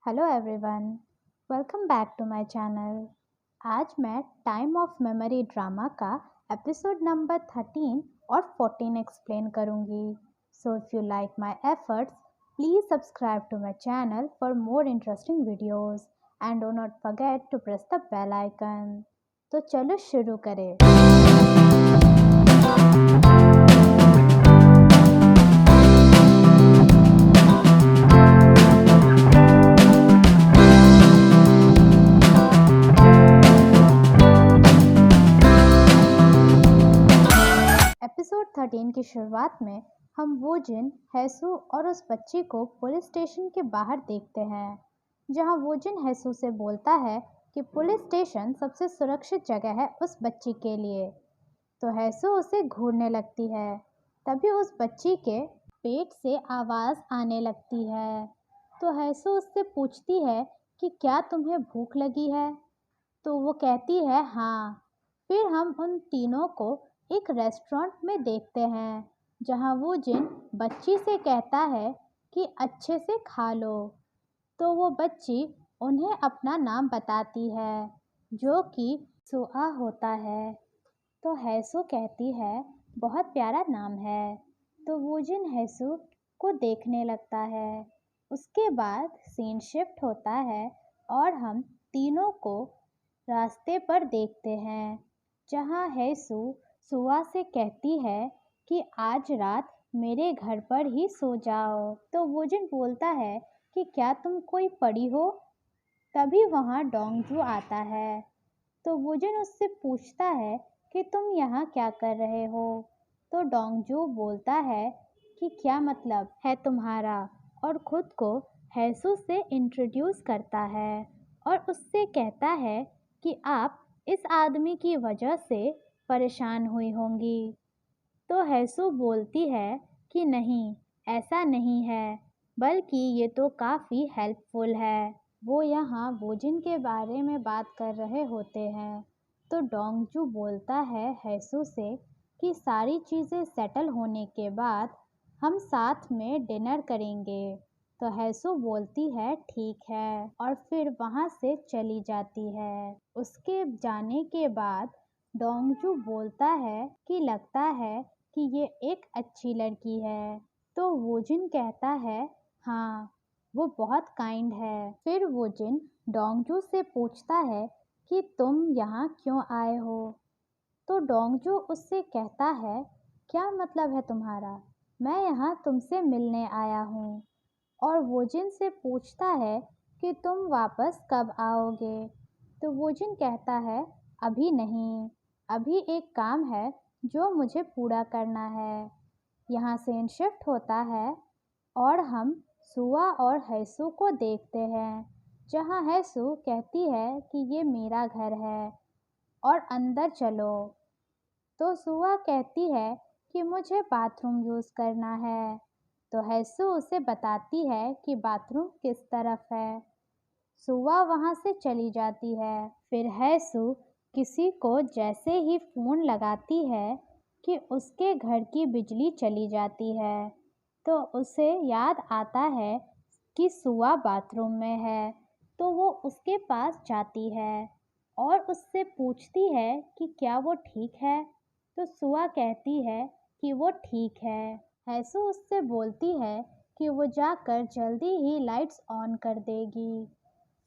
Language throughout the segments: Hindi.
Hello everyone, welcome back to my channel. आज मैं टाइम ऑफ मेमोरी ड्रामा का एपिसोड नंबर 13 और 14 एक्सप्लेन करूंगी। So if you like my efforts, please subscribe to my channel for more interesting videos and do not forget to press the bell icon. तो चलो शुरू करें। एपिसोड 13 की शुरुआत में हम वो जिन, हैसू और उस बच्ची को पुलिस स्टेशन के बाहर देखते हैं, जहां वो जिन हैसू से बोलता है कि पुलिस स्टेशन सबसे सुरक्षित जगह है उस बच्ची के लिए। तो हैसू उसे घूरने लगती है। तभी उस बच्ची के पेट से आवाज़ आने लगती है। तो हैसू उससे पूछती है कि क्या तुम्हें भूख लगी है? तो वो कहती है हाँ। फिर हम उन तीनों को एक रेस्टोरेंट में देखते हैं, जहाँ वो जिन बच्ची से कहता है कि अच्छे से खा लो। तो वो बच्ची उन्हें अपना नाम बताती है, जो कि सुआ होता है। तो हैसू कहती है बहुत प्यारा नाम है। तो वो जिन हैसू को देखने लगता है। उसके बाद सीन शिफ्ट होता है और हम तीनों को रास्ते पर देखते हैं, जहाँ हैसू सुआ से कहती है कि आज रात मेरे घर पर ही सो जाओ। तो वो जिन बोलता है कि क्या तुम कोई परी हो? तभी वहाँ डोंगजू आता है। तो वो जिन उससे पूछता है कि तुम यहाँ क्या कर रहे हो? तो डोंगजू बोलता है कि क्या मतलब है तुम्हारा, और ख़ुद को हैसू से इंट्रोड्यूस करता है और उससे कहता है कि आप इस आदमी की वजह से परेशान हुई होंगी। तो हैसू बोलती है कि नहीं, ऐसा नहीं है, बल्कि ये तो काफ़ी हेल्पफुल है। वो यहाँ वोजिन के बारे में बात कर रहे होते हैं। तो डोंगजू बोलता है हैसू से कि सारी चीज़ें सेटल होने के बाद हम साथ में डिनर करेंगे। तो हैसू बोलती है ठीक है, और फिर वहाँ से चली जाती है। उसके जाने के बाद डोंगजू बोलता है कि लगता है कि ये एक अच्छी लड़की है। तो वोजिन कहता है हाँ, वो बहुत काइंड है। फिर वोजिन डोंगजू से पूछता है कि तुम यहाँ क्यों आए हो? तो डोंगजू उससे कहता है क्या मतलब है तुम्हारा? मैं यहाँ तुमसे मिलने आया हूँ। और वोजिन से पूछता है कि तुम वापस कब आओगे? तो वोजिन कहता है अभी नहीं, अभी एक काम है जो मुझे पूरा करना है। यहाँ सीन शिफ्ट होता है और हम सुआ और हैसू को देखते हैं, जहाँ हैसू कहती है कि ये मेरा घर है और अंदर चलो। तो सुआ कहती है कि मुझे बाथरूम यूज़ करना है। तो हैसू उसे बताती है कि बाथरूम किस तरफ है। सुआ वहाँ से चली जाती है। फिर हैसू किसी को जैसे ही फ़ोन लगाती है कि उसके घर की बिजली चली जाती है। तो उसे याद आता है कि सुआ बाथरूम में है। तो वो उसके पास जाती है और उससे पूछती है कि क्या वो ठीक है। तो सुआ कहती है कि वो ठीक है। हैसू उससे बोलती है कि वो जाकर जल्दी ही लाइट्स ऑन कर देगी।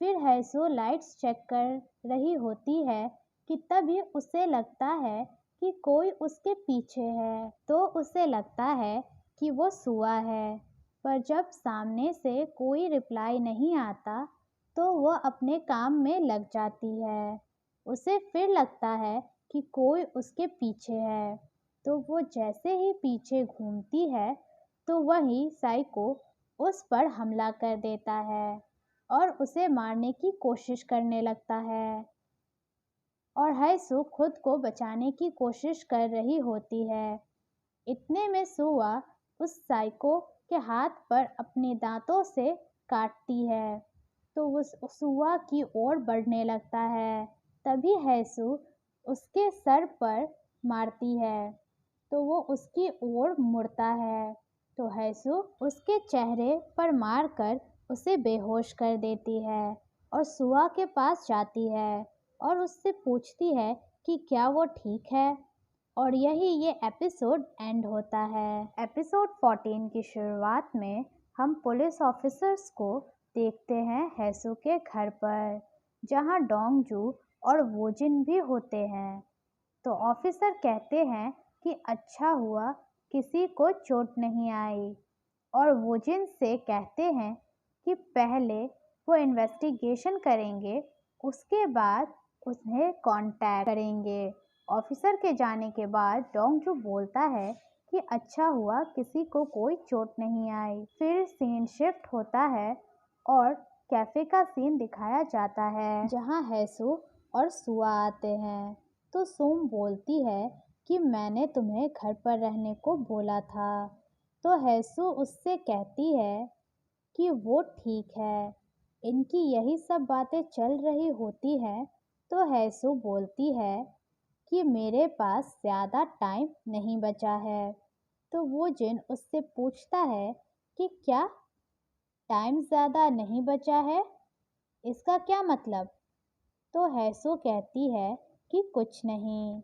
फिर हैसू लाइट्स चेक कर रही होती है कि तभी उसे लगता है कि कोई उसके पीछे है। तो उसे लगता है कि वो सुआ है, पर जब सामने से कोई रिप्लाई नहीं आता तो वह अपने काम में लग जाती है। उसे फिर लगता है कि कोई उसके पीछे है। तो वो जैसे ही पीछे घूमती है तो वही साइको उस पर हमला कर देता है और उसे मारने की कोशिश करने लगता है। और हैसू खुद को बचाने की कोशिश कर रही होती है। इतने में सुआ उस साइको के हाथ पर अपने दांतों से काटती है। तो वो सुआ की ओर बढ़ने लगता है। तभी हैसू उसके सर पर मारती है, तो वो उसकी ओर मुड़ता है। तो हैसू उसके चेहरे पर मारकर उसे बेहोश कर देती है और सुआ के पास जाती है और उससे पूछती है कि क्या वो ठीक है। और यही ये एपिसोड एंड होता है। एपिसोड 14 की शुरुआत में हम पुलिस ऑफिसर्स को देखते हैं हैसू के घर पर, जहां डोंगजू और वोजिन भी होते हैं। तो ऑफिसर कहते हैं कि अच्छा हुआ किसी को चोट नहीं आई, और वोजिन से कहते हैं कि पहले वो इन्वेस्टिगेशन करेंगे, उसके बाद उन्हें कांटेक्ट करेंगे। ऑफिसर के जाने के बाद डोंगजू बोलता है कि अच्छा हुआ किसी को कोई चोट नहीं आई। फिर सीन शिफ्ट होता है और कैफे का सीन दिखाया जाता है, जहां हैसू और सुआ आते हैं। तो सुम बोलती है कि मैंने तुम्हें घर पर रहने को बोला था। तो हैसू उससे कहती है कि वो ठीक है। इनकी यही सब बातें चल रही होती हैं तो हैसू बोलती है कि मेरे पास ज़्यादा टाइम नहीं बचा है। तो वो जिन उससे पूछता है कि क्या टाइम ज़्यादा नहीं बचा है, इसका क्या मतलब? तो हैसू कहती है कि कुछ नहीं।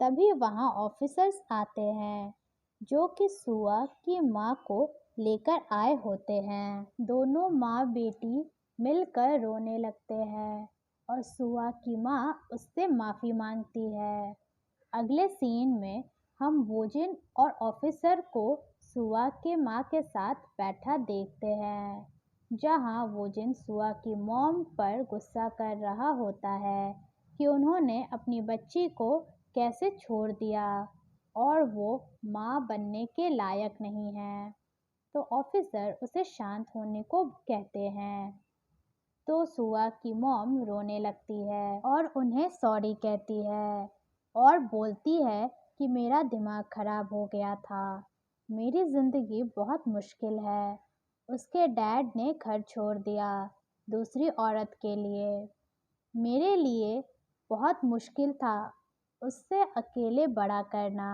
तभी वहाँ ऑफिसर्स आते हैं जो कि सुआ की माँ को लेकर आए होते हैं। दोनों माँ बेटी मिलकर रोने लगते हैं और सुआ की माँ उससे माफ़ी मांगती है। अगले सीन में हम वोजिन और ऑफिसर को सुआ के माँ के साथ बैठा देखते हैं, जहाँ वोजिन सुआ की मॉम पर गुस्सा कर रहा होता है कि उन्होंने अपनी बच्ची को कैसे छोड़ दिया और वो माँ बनने के लायक नहीं है। तो ऑफिसर उसे शांत होने को कहते हैं। तो सुआ की मॉम रोने लगती है और उन्हें सॉरी कहती है और बोलती है कि मेरा दिमाग खराब हो गया था, मेरी ज़िंदगी बहुत मुश्किल है। उसके डैड ने घर छोड़ दिया दूसरी औरत के लिए, मेरे लिए बहुत मुश्किल था उससे अकेले बड़ा करना।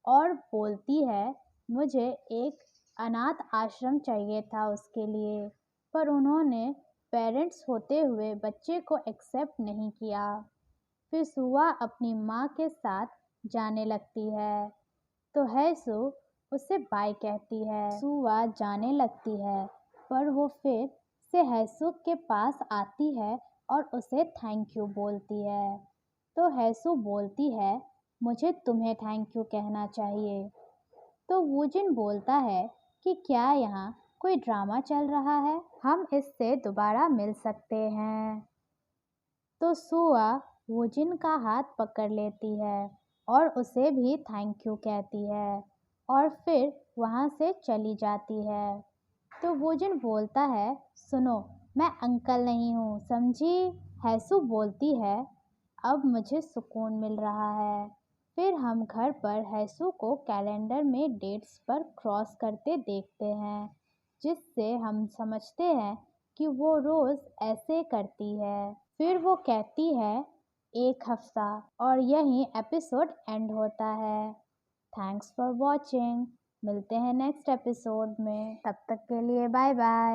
और बोलती है मुझे एक अनाथ आश्रम चाहिए था उसके लिए, पर उन्होंने पेरेंट्स होते हुए बच्चे को एक्सेप्ट नहीं किया। फिर सुआ अपनी माँ के साथ जाने लगती है तो हैसू उसे बाय कहती है। सुआ जाने लगती है पर वो फिर से हैसू के पास आती है और उसे थैंक यू बोलती है। तो हैसू बोलती है मुझे तुम्हें थैंक यू कहना चाहिए। तो वूजिन बोलता है कि क्या यहाँ कोई ड्रामा चल रहा है, हम इससे दोबारा मिल सकते हैं। तो सुआ वूजिन का हाथ पकड़ लेती है और उसे भी थैंक यू कहती है और फिर वहाँ से चली जाती है। तो वूजिन बोलता है सुनो, मैं अंकल नहीं हूँ, समझी? हैसू बोलती है अब मुझे सुकून मिल रहा है। फिर हम घर पर हैसू को कैलेंडर में डेट्स पर क्रॉस करते देखते हैं, जिससे हम समझते हैं कि वो रोज़ ऐसे करती है। फिर वो कहती है 1 हफ्ता, और यहीं एपिसोड एंड होता है। Thanks for watching. मिलते हैं नेक्स्ट एपिसोड में, तब तक के लिए बाय बाय।